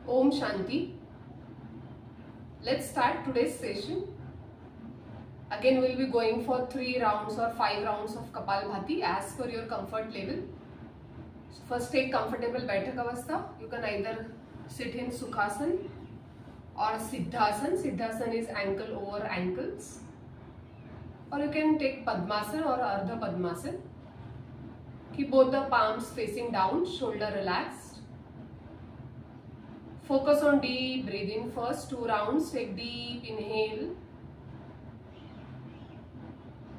Om Shanti. Let's start today's session. Again, we'll be going for 3 rounds or 5 rounds of Kapalbhati as per your comfort level. So first, take comfortable Baithak Avastha. You can either sit in Sukhasana or Siddhasana. Siddhasana is ankle over ankles. Or you can take Padmasana or Ardha Padmasana. Keep both the palms facing down, shoulder relaxed. Focus on deep breathing first, 2 rounds. Take deep inhale.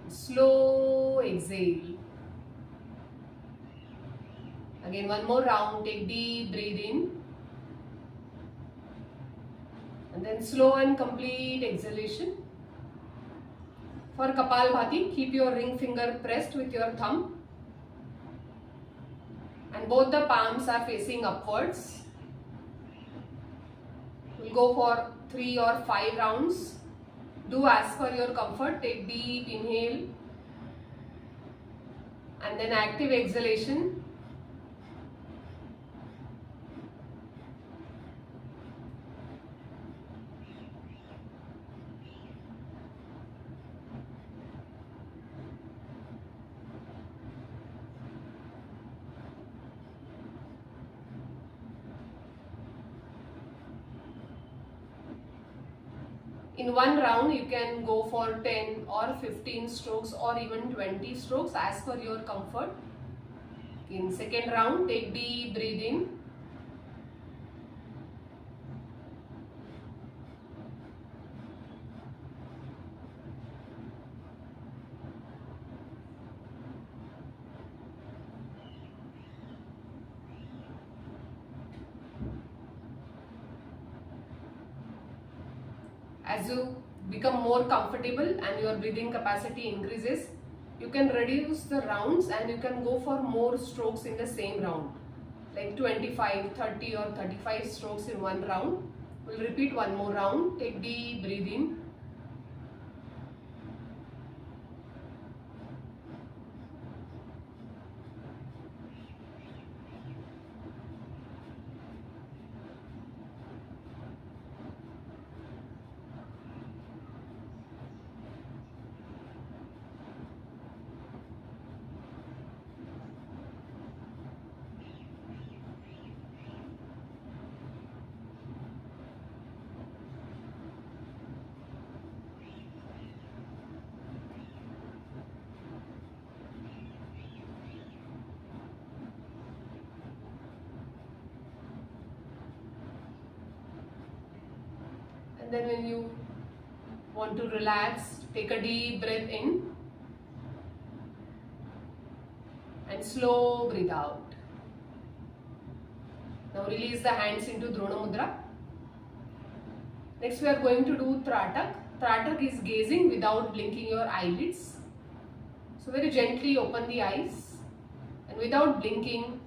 Slow exhale. Again, one more round. Take deep breath in. And then slow and complete exhalation. For Kapalbhati, keep your ring finger pressed with your thumb. And both the palms are facing upwards. We'll go for 3 or 5 rounds. Do as per your comfort. Take deep inhale. And then active exhalation. In one round, you can go for 10 or 15 strokes or even 20 strokes as per your comfort. In second round, take deep breath in. As you become more comfortable and your breathing capacity increases, you can reduce the rounds and you can go for more strokes in the same round. Like 25, 30 or 35 strokes in one round. We'll repeat one more round. Take deep breath in. And then when you want to relax, take a deep breath in and slow breathe out. Now release the hands into Drona Mudra. Next we are going to do Tratak. Tratak is gazing without blinking your eyelids. So very gently open the eyes and without blinking,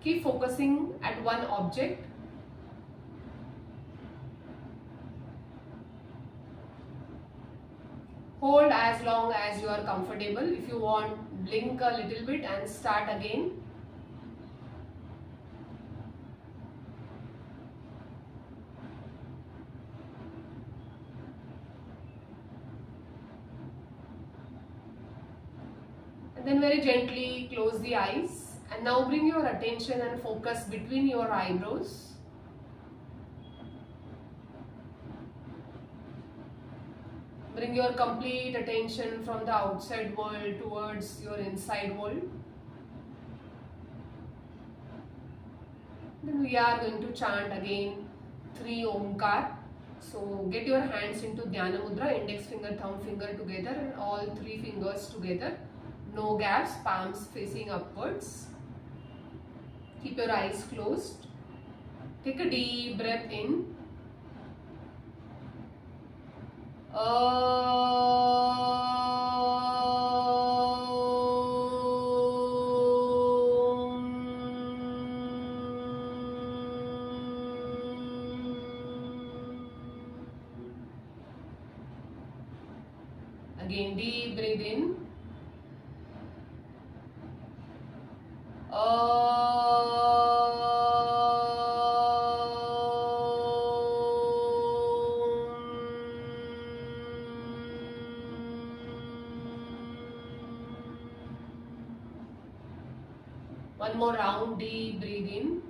keep focusing at one object. Hold as long as you are comfortable. If you want, blink a little bit and start again. And then very gently close the eyes. And now bring your attention and focus between your eyebrows. Bring your complete attention from the outside world towards your inside world. Then we are going to chant again 3 Omkar. So get your hands into Dhyana Mudra, index finger, thumb finger together and all 3 fingers together. No gaps, palms facing upwards. Keep your eyes closed. Take a deep breath in. Again, deep breathe in. one more round. Deep breathe in.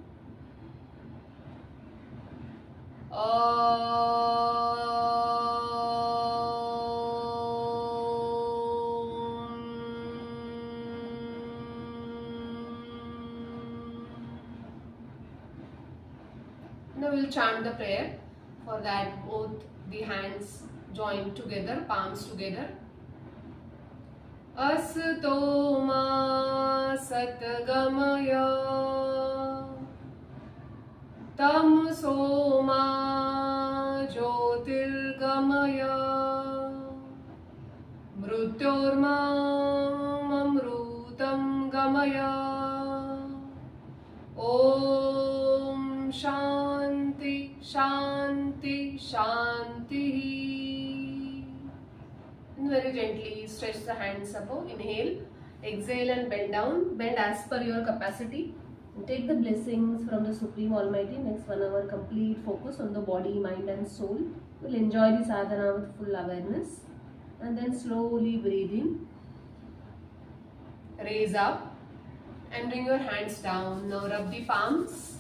Now we will chant the prayer. For that, both the hands joined together, palms together. Asato ma satgamaya tamso ma jyotirgamaya mrutyorma amrutam gamaya. Om Shanti Shanti Shanti. And very gently stretch the hands above. Inhale, exhale and bend down. Bend as per your capacity. And take the blessings from the Supreme Almighty. Next 1 hour complete focus on the body, mind and soul. You will enjoy the sadhana with full awareness. And then slowly breathe in. Raise up. And bring your hands down. Now rub the palms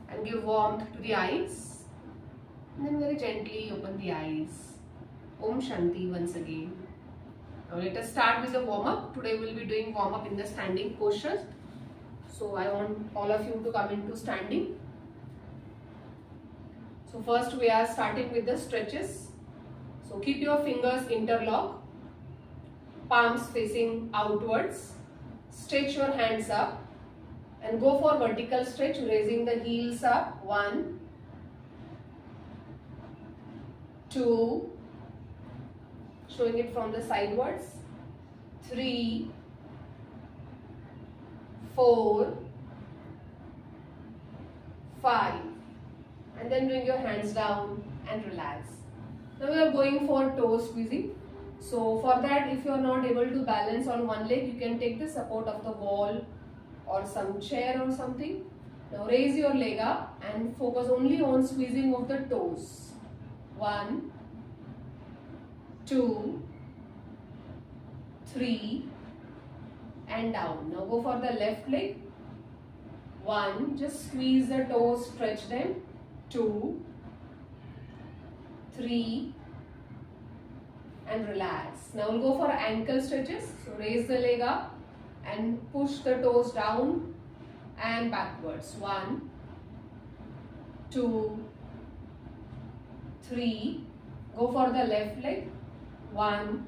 and give warmth to the eyes. And then very gently open the eyes. Om Shanti once again. Now let us start with the warm-up. Today we will be doing warm-up in the standing posture. So I want all of you to come into standing. So first we are starting with the stretches. So keep your fingers interlocked. Palms facing outwards. Stretch your hands up and go for vertical stretch, raising the heels up. 1, 2, showing it from the sidewards. 3, 4, 5, and then bring your hands down and relax. Now we are going for toe squeezing. So for that, if you are not able to balance on one leg, you can take the support of the wall or some chair or something. Now raise your leg up and focus only on squeezing of the toes. 1, 2, 3 and down. Now go for the left leg. 1, just squeeze the toes, stretch them. 2, 3 and relax. Now we'll go for ankle stretches. So raise the leg up and push the toes down and backwards. 1, 2, 3. Go for the left leg. 1,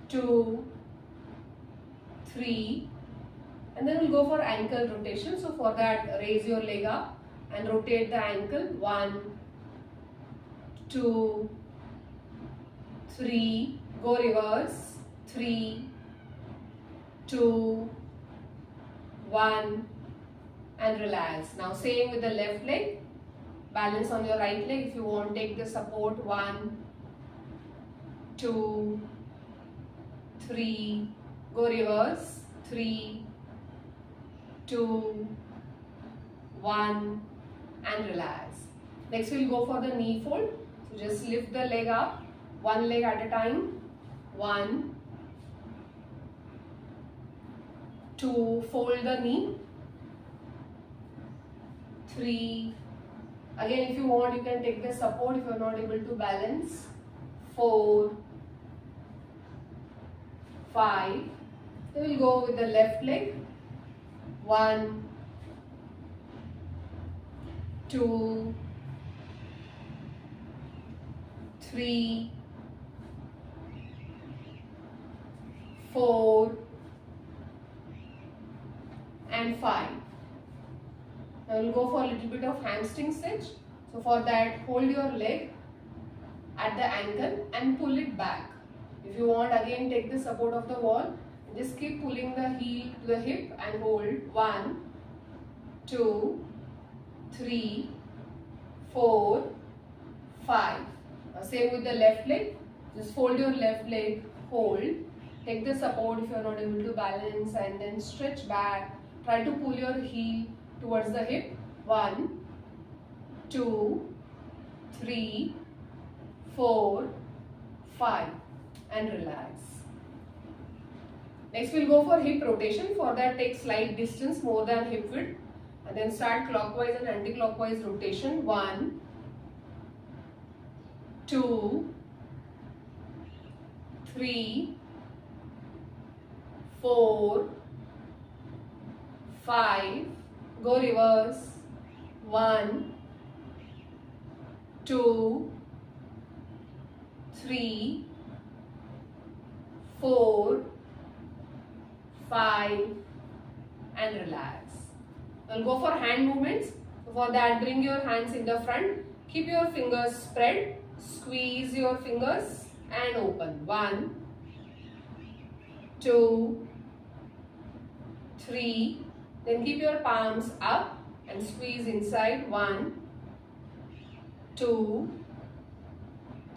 2, 3. And then we'll go for ankle rotation. So for that, raise your leg up and rotate the ankle. 1, 2, 3, go reverse. 3, 2, 1 and relax. Now same with the left leg. Balance on your right leg. If you want, take the support. 1, 2, 3, go reverse. 3, 2, 1 and relax. Next we'll go for the knee fold. So just lift the leg up. One leg at a time. 1, 2, fold the knee. 3, again if you want you can take the support if you are not able to balance. 4, 5, then we'll go with the left leg. 1, 2, 3, 4 and 5. Now we'll go for a little bit of hamstring stretch. So for that, hold your leg at the ankle and pull it back. If you want, again take the support of the wall. Just keep pulling the heel to the hip and hold. 1, 2, 3, 4, 5. Now same with the left leg. Just fold your left leg, hold. Take the support if you are not able to balance and then stretch back. Try to pull your heel towards the hip. 1, 2, 3, 4, 5 and relax. Next we'll go for hip rotation. For that take slight distance more than hip width and then start clockwise and anti-clockwise rotation. 1, 2, 3, 4, 5, go reverse. 1, 2, 3, 4, 5 and relax. We'll go for hand movements. For that, bring your hands in the front. Keep your fingers spread. Squeeze your fingers and open. 1, 2, 3. Then keep your palms up and squeeze inside. 1, 2,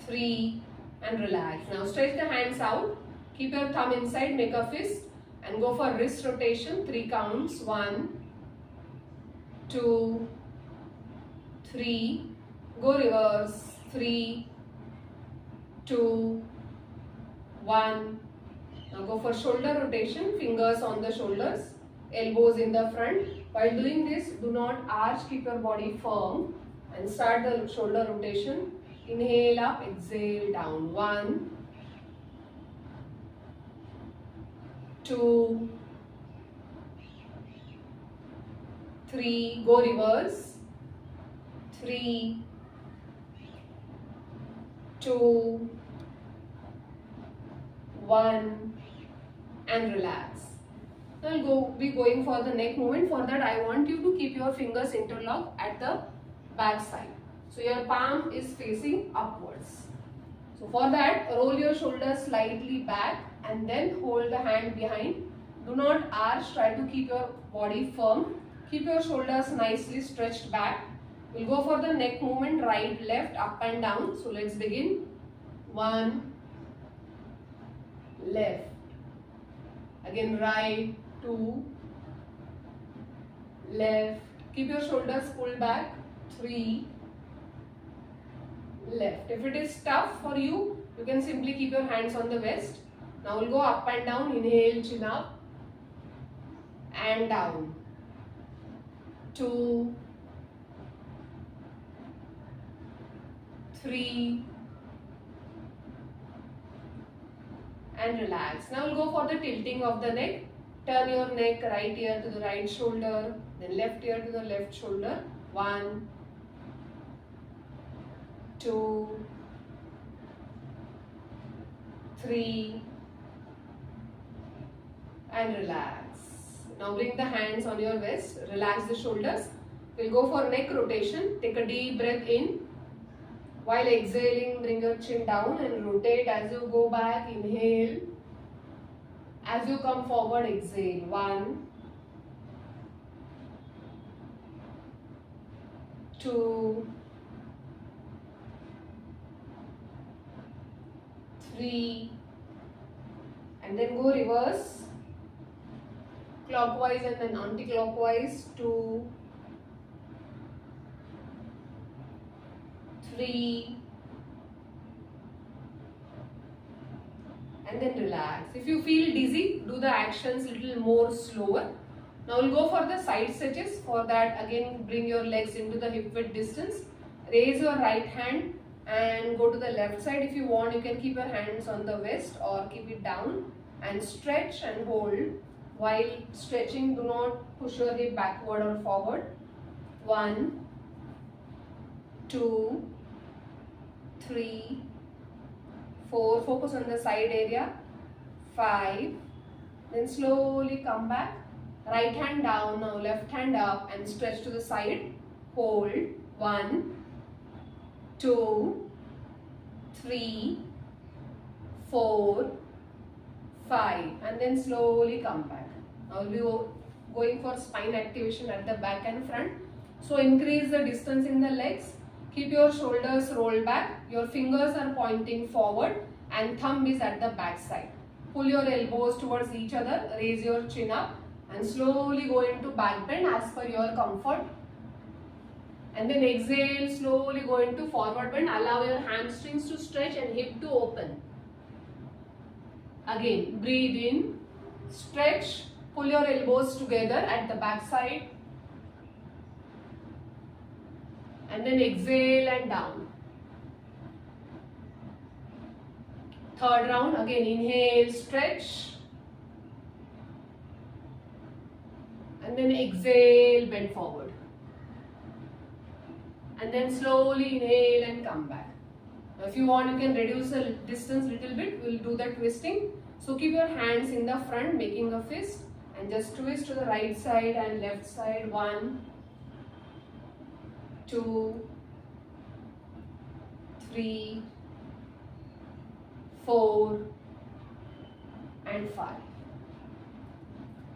3 and relax. Now stretch the hands out. Keep your thumb inside, make a fist and go for wrist rotation. 3 counts. 1, 2, 3. Go reverse. 3, 2, 1. Now go for shoulder rotation. Fingers on the shoulders, elbows in the front. While doing this, do not arch. Keep your body firm and start the shoulder rotation. Inhale up, exhale down. 1, 2, 3. Go reverse. 3, 2, 1 and relax. Now I'll be going for the neck movement. For that, I want you to keep your fingers interlocked at the back side. So your palm is facing upwards. So for that, roll your shoulders slightly back and then hold the hand behind. Do not arch. Try to keep your body firm. Keep your shoulders nicely stretched back. We'll go for the neck movement, right, left, up and down. So let's begin. 1, left. Again right, 2, left. Keep your shoulders pulled back. 3, left. If it is tough for you, you can simply keep your hands on the waist. Now we'll go up and down. Inhale, chin up and down. 2, 3 and relax. Now we'll go for the tilting of the neck. Turn your neck, right ear to the right shoulder, then left ear to the left shoulder. 1, 2, 3 and relax. Now bring the hands on your waist, relax the shoulders. We'll go for neck rotation. Take a deep breath in. While exhaling, bring your chin down and rotate as you go back. Inhale. As you come forward, exhale. 1, 2, 3 and then go reverse. Clockwise and then anti-clockwise. 2, 3 and then relax. If you feel dizzy, do the actions little more slower. Now we'll go for the side stretches. For that, again bring your legs into the hip width distance. Raise your right hand and go to the left side. If you want, you can keep your hands on the waist or keep it down and stretch and hold. While stretching, do not push your hip backward or forward. 1, 2, 3, 4. Focus on the side area. 5. Then slowly come back. Right hand down. Now left hand up and stretch to the side. Hold. 1, 2, 3, 4, 5 and then slowly come back. Now we'll be going for spine activation at the back and front. So increase the distance in the legs. Keep your shoulders rolled back. Your fingers are pointing forward and thumb is at the back side. Pull your elbows towards each other. Raise your chin up and slowly go into back bend as per your comfort. And then exhale, slowly go into forward bend. Allow your hamstrings to stretch and hip to open. Again, breathe in, stretch, pull your elbows together at the back side. And then exhale and down. Third round, again inhale, stretch. And then exhale, bend forward. And then slowly inhale and come back. Now if you want, you can reduce the distance little bit. We'll do the twisting. So keep your hands in the front, making a fist. And just twist to the right side and left side. 1, 2, 3, 4, and 5.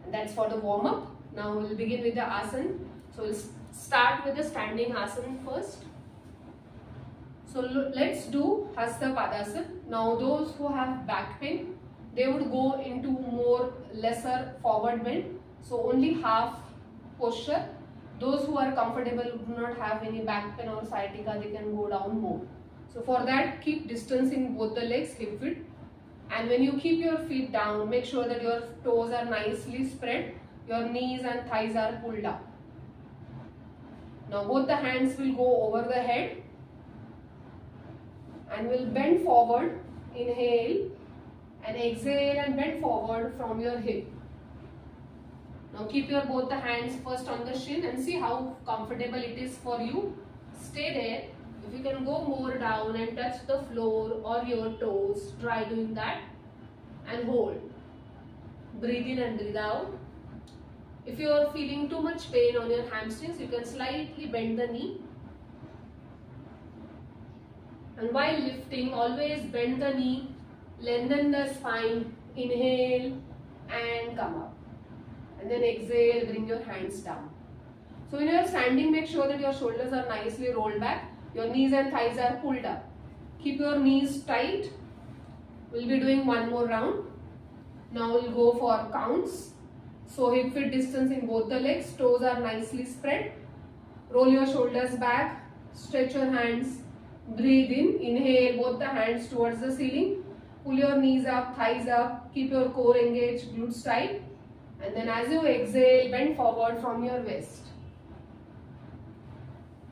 And that's for the warm up. Now we'll begin with the asana. So we'll start with the standing asana first. So let's do Hasta Padasana. Now those who have back pain, they would go into more lesser forward bend. So only half posture. Those who are comfortable, who do not have any back pain or sciatica, they can go down more. So for that, keep distance in both the legs, hip width. And when you keep your feet down, make sure that your toes are nicely spread. Your knees and thighs are pulled up. Now both the hands will go over the head. And we'll bend forward. Inhale. And exhale and bend forward from your hip. Now keep your both the hands first on the shin and see how comfortable it is for you. Stay there. If you can go more down and touch the floor or your toes, try doing that. And hold. Breathe in and breathe out. If you are feeling too much pain on your hamstrings, you can slightly bend the knee. And while lifting, always bend the knee, lengthen the spine, inhale and come up. And then exhale, bring your hands down. So when you are standing, make sure that your shoulders are nicely rolled back. Your knees and thighs are pulled up. Keep your knees tight. We'll be doing one more round. Now we'll go for counts. So hip width distance in both the legs. Toes are nicely spread. Roll your shoulders back. Stretch your hands. Breathe in. Inhale both the hands towards the ceiling. Pull your knees up, thighs up. Keep your core engaged, glutes tight. And then as you exhale, bend forward from your waist.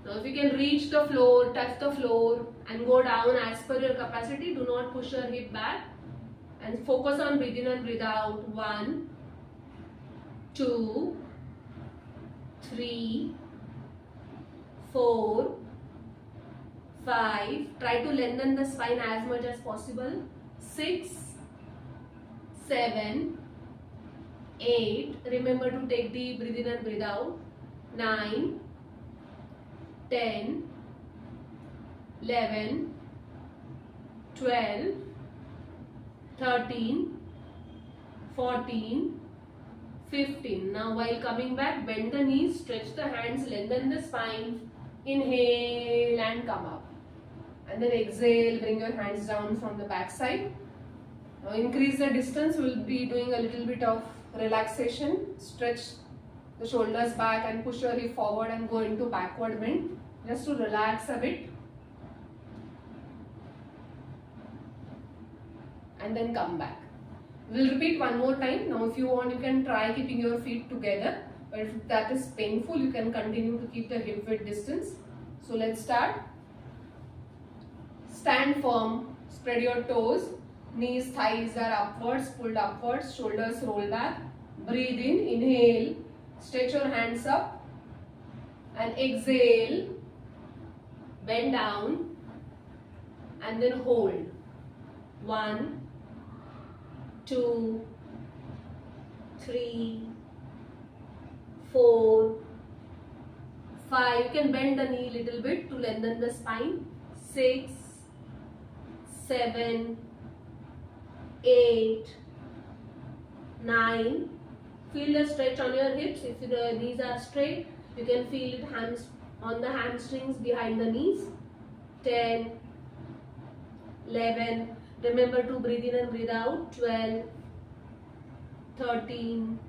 Now if you can reach the floor, touch the floor and go down as per your capacity. Do not push your hip back. And focus on breathe in and breathe out. 1, 2, 3, 4, 5. Try to lengthen the spine as much as possible. 6, 7, 8. Remember to take deep breathe in and breathe out. 9, 10, 11, 12, 13, 14, 15. Now while coming back, bend the knees, stretch the hands, lengthen the spine. Inhale and come up. And then exhale, bring your hands down from the back side. Now increase the distance. We will be doing a little bit of relaxation. Stretch the shoulders back and push your hip forward and go into backward bend. Just to relax a bit. And then come back. We'll repeat one more time. Now if you want, you can try keeping your feet together. But if that is painful, you can continue to keep the hip width distance. So let's start. Stand firm. Spread your toes. Knees, thighs are upwards, pulled upwards. Shoulders roll back. Breathe in. Inhale. Stretch your hands up. And exhale. Bend down. And then hold. 1, 2, 3, 4, 5. You can bend the knee a little bit to lengthen the spine. 6, 7, 8, 9. Feel the stretch on your hips. If the knees are straight, you can feel it on the hamstrings behind the knees. 10, 11. Remember to breathe in and breathe out. 12, 13,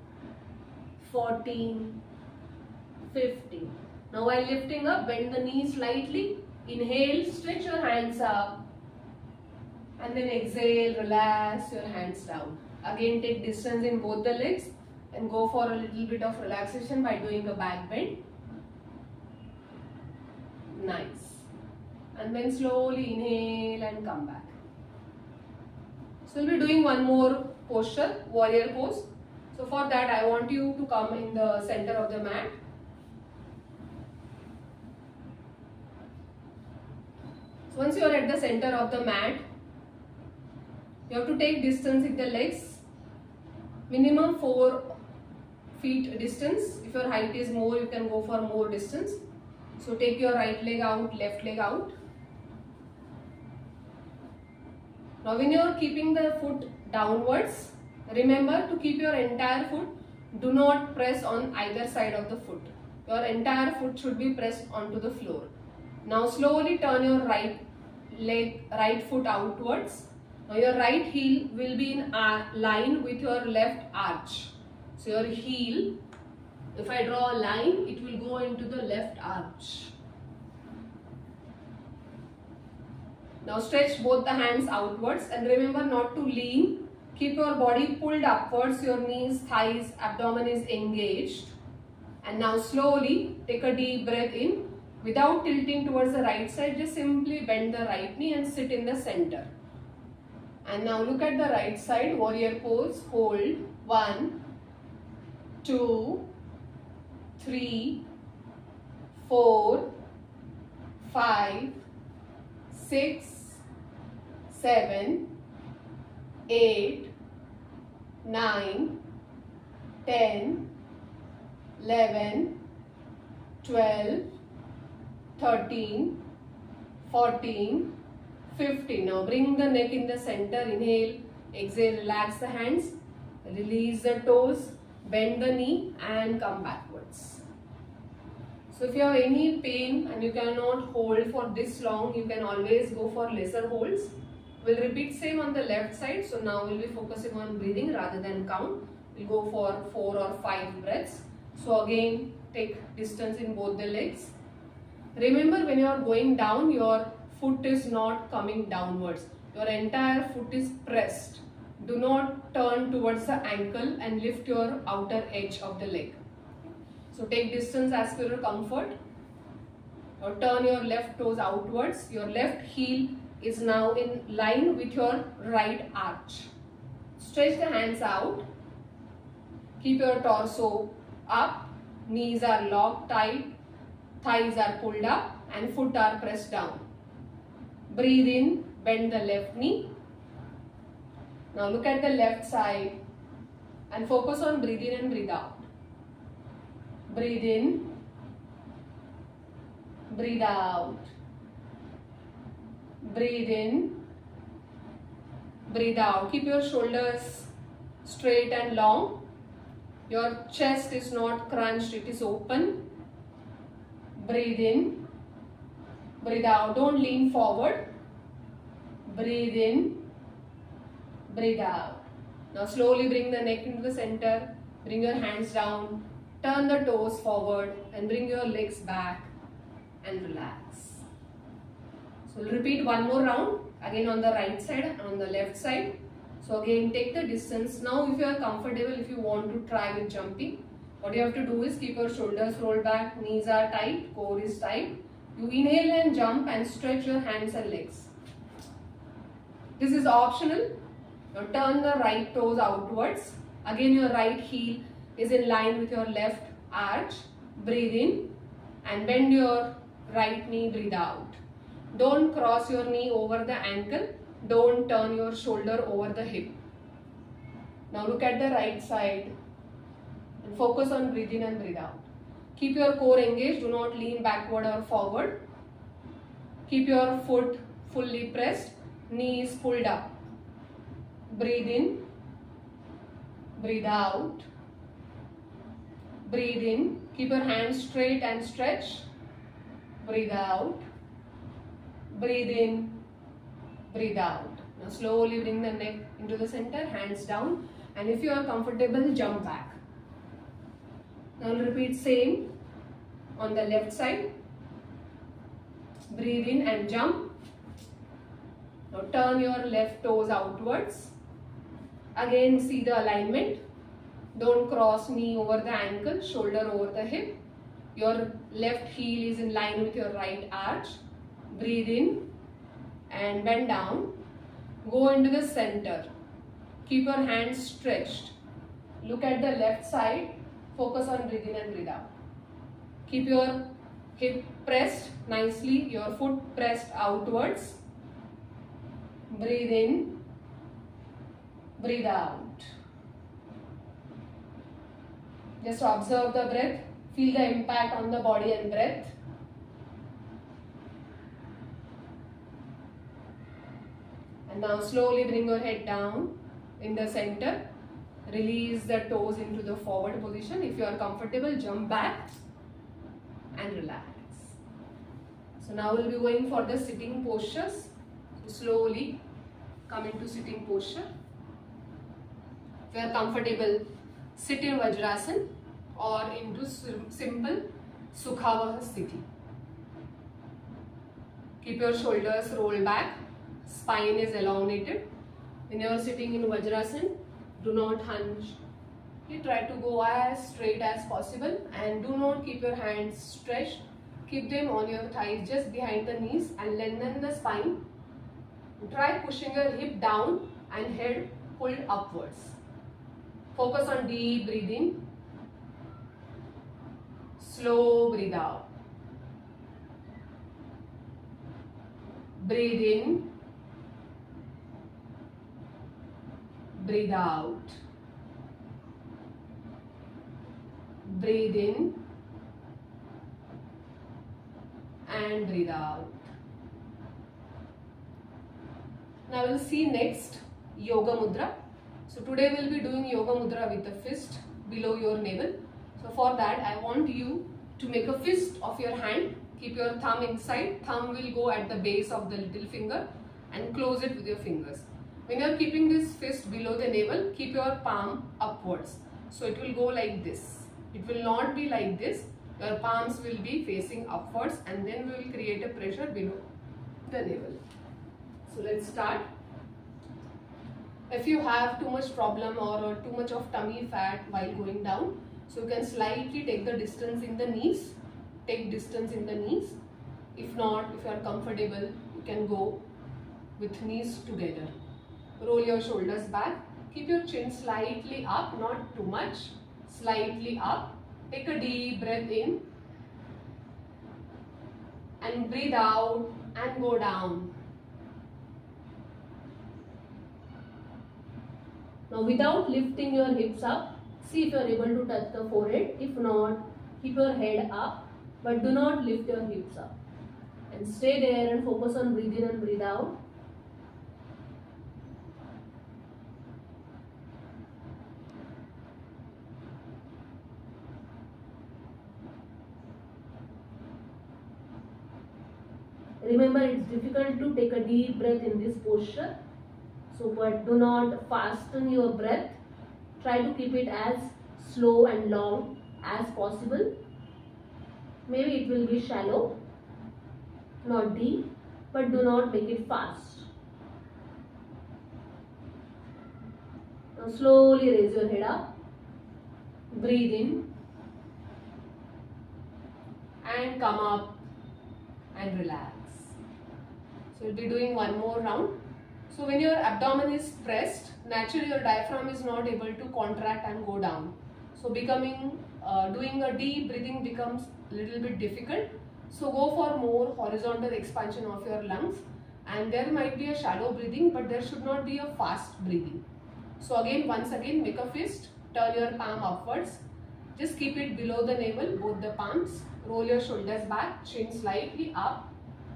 14, 15. Now while lifting up, bend the knees slightly. Inhale, stretch your hands up. And then exhale, relax your hands down. Again take distance in both the legs and go for a little bit of relaxation by doing a back bend. Nice. And then slowly inhale and come back. So we'll be doing one more posture, warrior pose. So for that I want you to come in the center of the mat. So once you are at the center of the mat, you have to take distance with the legs, minimum 4 feet distance. If your height is more, you can go for more distance. So take your right leg out, left leg out. Now when you are keeping the foot downwards, remember to keep your entire foot. Do not press on either side of the foot. Your entire foot should be pressed onto the floor. Now slowly turn your right foot outwards. Now your right heel will be in line with your left arch. So your heel, if I draw a line, it will go into the left arch. Now stretch both the hands outwards and remember not to lean. Keep your body pulled upwards, your knees, thighs, abdomen is engaged. And now slowly take a deep breath in. Without tilting towards the right side, just simply bend the right knee and sit in the center. And now look at the right side, warrior pose, hold, 1, 2, 3, 4, 5, 6, 7, 8, 9, 10, 11, 12, 13, 14, 15. Now bring the neck in the center, inhale, exhale, relax the hands, release the toes, bend the knee and come backwards. So if you have any pain and you cannot hold for this long, you can always go for lesser holds. We'll repeat same on the left side. So now we'll be focusing on breathing rather than count. We'll go for 4 or 5 breaths. So again, take distance in both the legs. Remember, when you are going down, your foot is not coming downwards. Your entire foot is pressed. Do not turn towards the ankle and lift your outer edge of the leg. So take distance as per your comfort. Or turn your left toes outwards. Your left heel is now in line with your right arch. Stretch the hands out. Keep your torso up. Knees are locked tight. Thighs are pulled up and foot are pressed down. Breathe in, bend the left knee. Now look at the left side and focus on breathe in and breathe out. Breathe in, breathe out. Breathe in, breathe out. Keep your shoulders straight and long. Your chest is not crunched, it is open. Breathe in, breathe out. Don't lean forward. Breathe in, breathe out. Now slowly bring the neck into the center. Bring your hands down. Turn the toes forward and bring your legs back and relax. So we'll repeat one more round. Again on the right side and on the left side. So again take the distance. Now if you are comfortable, if you want to try with jumping, what you have to do is keep your shoulders rolled back, knees are tight, core is tight. You inhale and jump and stretch your hands and legs. This is optional. Now turn the right toes outwards. Again your right heel is in line with your left arch. Breathe in and bend your right knee, breathe out. Don't cross your knee over the ankle. Don't turn your shoulder over the hip. Now look at the right side. And focus on breathe in and breathe out. Keep your core engaged. Do not lean backward or forward. Keep your foot fully pressed. Knees pulled up. Breathe in. Breathe out. Breathe in. Keep your hands straight and stretch. Breathe out. Breathe in. Breathe out. Now slowly bring the neck into the center. Hands down. And if you are comfortable, jump back. Now repeat same on the left side. Breathe in and jump. Now turn your left toes outwards. Again, see the alignment. Don't cross knee over the ankle, shoulder over the hip. Your left heel is in line with your right arch. Breathe in and bend down. Go into the center. Keep your hands stretched. Look at the left side. Focus on breathe in and breathe out. Keep your hip pressed nicely, your foot pressed outwards. Breathe in, breathe out. Just observe the breath. Feel the impact on the body and breath. And now slowly bring your head down in the center. Release the toes into the forward position. If you are comfortable, jump back and relax. So now we'll be going for the sitting postures. So slowly come into sitting posture. If you are comfortable, sit in Vajrasana or into simple Sukhavah Sthiti. Keep your shoulders rolled back, spine is elongated. When you are sitting in Vajrasana, do not hunch. You try to go as straight as possible and do not keep your hands stretched. Keep them on your thighs just behind the knees and lengthen the spine. Try pushing your hip down and head pulled upwards. Focus on deep breathing. Slow breathe out. Breathe in. Breathe out. Breathe in and breathe out. Now we'll see next Yoga Mudra. So today we'll be doing Yoga Mudra with the fist below your navel. So for that I want you to make a fist of your hand. Keep your thumb inside. Thumb will go at the base of the little finger and close it with your fingers. When you are keeping this fist below the navel, keep your palm upwards. So it will go like this. It will not be like this. Your palms will be facing upwards and then we will create a pressure below the navel. So let's start. If you have too much problem or too much of tummy fat while going down, so you can slightly take the distance in the knees. Take distance in the knees. If not, if you are comfortable, you can go with knees together. Roll your shoulders back. Keep your chin slightly up, not too much. Slightly up. Take a deep breath in. And breathe out and go down. Now without lifting your hips up, see if you are able to touch the forehead. If not, keep your head up, but do not lift your hips up. And stay there and focus on breathe in and breathe out. Remember, it's difficult to take a deep breath in this posture. So, but do not fasten your breath. Try to keep it as slow and long as possible. Maybe it will be shallow, not deep, but do not make it fast. Now slowly raise your head up. Breathe in and come up and relax. So we'll be doing one more round. So when your abdomen is pressed, naturally your diaphragm is not able to contract and go down. So doing a deep breathing becomes a little bit difficult. So go for more horizontal expansion of your lungs, and there might be a shallow breathing, but there should not be a fast breathing. So once again make a fist, turn your palm upwards. Just keep it below the navel, both the palms. Roll your shoulders back, chin slightly up.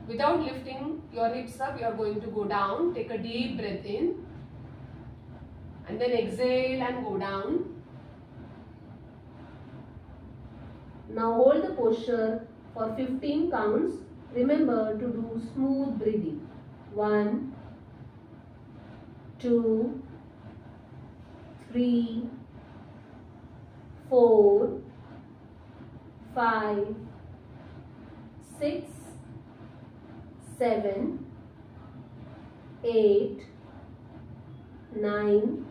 Without lifting your hips up, you are going to go down. Take a deep breath in and then exhale and go down. Now hold the posture for 15 counts. Remember to do smooth breathing. 1, 2, 3, 4, 5, 6, 7, 8, 9,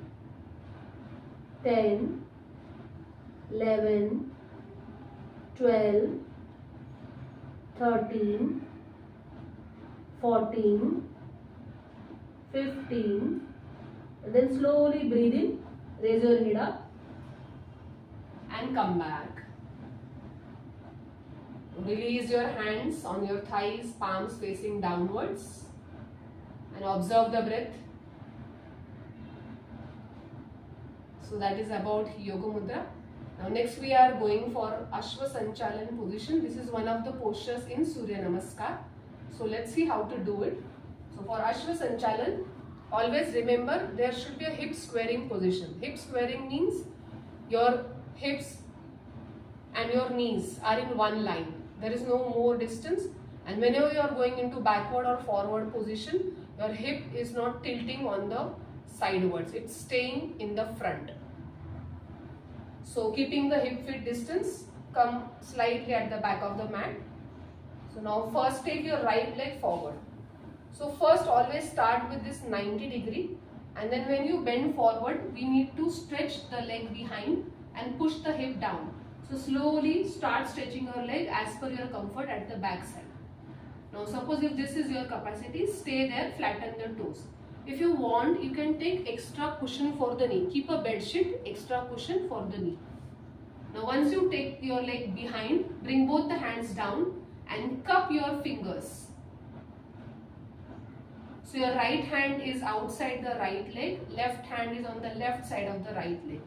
10, 11, 12, 13, 14, 15, and then slowly breathe in, raise your head up and come back. Release your hands on your thighs, palms facing downwards, and observe the breath. So that is about Yoga Mudra. Now next we are going for Ashwa Sanchalan position. This is one of the postures in Surya Namaskar. So let's see how to do it. So for Ashwa Sanchalan, always remember there should be a hip squaring position. Hip squaring means your hips and your knees are in one line. There is no more distance, and whenever you are going into backward or forward position, your hip is not tilting on the sidewards. It's staying in the front. So keeping the hip width distance, come slightly at the back of the mat. So now first take your right leg forward. So first always start with this 90 degree, and then when you bend forward, we need to stretch the leg behind and push the hip down. So slowly start stretching your leg as per your comfort at the back side. Now suppose if this is your capacity, stay there, flatten the toes. If you want, you can take extra cushion for the knee. Keep a bed sheet, extra cushion for the knee. Now once you take your leg behind, bring both the hands down and cup your fingers. So your right hand is outside the right leg, left hand is on the left side of the right leg.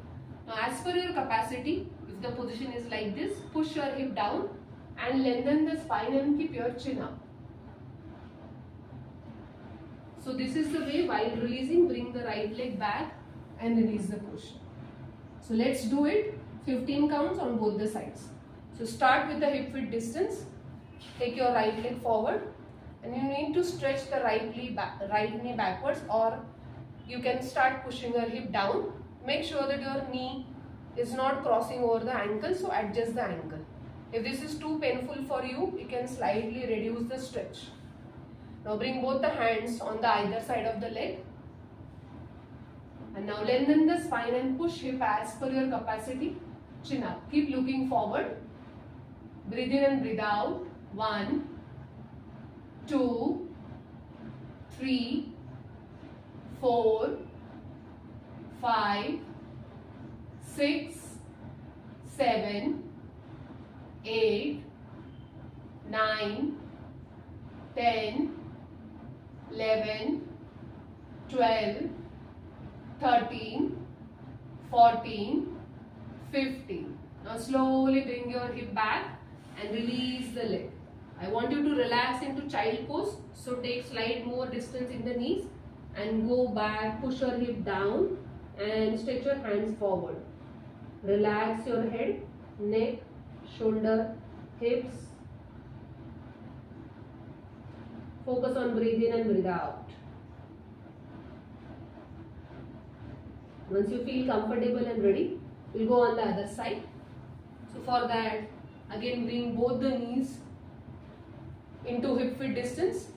Now as per your capacity, if the position is like this, push your hip down and lengthen the spine and keep your chin up. So this is the way. While releasing, bring the right leg back and release the push. So let's do it. 15 counts on both the sides. So start with the hip width distance. Take your right leg forward, and you need to stretch the right knee backwards, or you can start pushing your hip down. Make sure that your knee is not crossing over the ankle, so adjust the ankle. If this is too painful for you, you can slightly reduce the stretch. Now bring both the hands on the either side of the leg, and now lengthen the spine and push hip as per your capacity. Chin up. Keep looking forward. Breathe in and breathe out. 1, 2, 3, 4, 5, 6, 7, 8, 9, 10, 11, 12, 13, 14, 15. Now slowly bring your hip back and release the leg. I want you to relax into child pose. So take slight more distance in the knees and go back, push your hip down and stretch your hands forward. Relax your head, neck, shoulder, hips. Focus on breathe in and breathe out. Once you feel comfortable and ready, we'll go on the other side. So for that, again bring both the knees into hip width distance.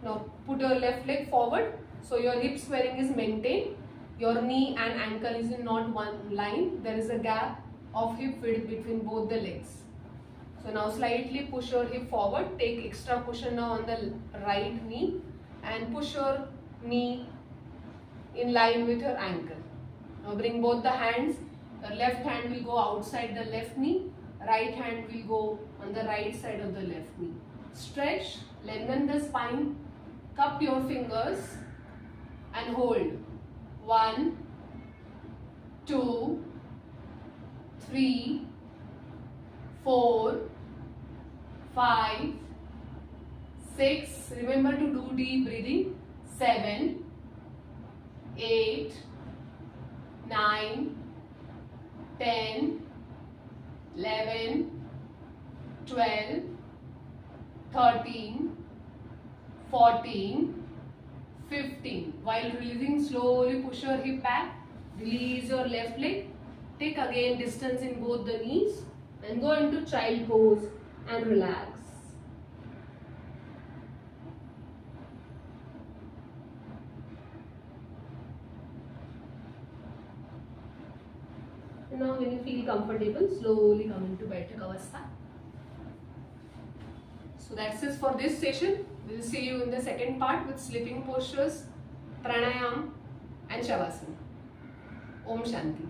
Now put your left leg forward, so your hip squaring is maintained. Your knee and ankle is in not one line. There is a gap of hip width between both the legs. So now slightly push your hip forward. Take extra cushion now on the right knee and push your knee in line with your ankle. Now bring both the hands. The left hand will go outside the left knee. Right hand will go on the right side of the left knee. Stretch, lengthen the spine, cup your fingers and hold. 1, 2, 3, 4, 5, 6. Remember to do deep breathing. 7, 8, 9, 10, 11, 12, 13, 14, 15. While releasing, slowly push your hip back. Release your left leg. Take again distance in both the knees and go into child pose and relax. Now when you feel comfortable, slowly come into Baithak Avastha. So that's it for this session. We'll see you in the second part with sleeping postures, pranayam and shavasana. Om Shanti.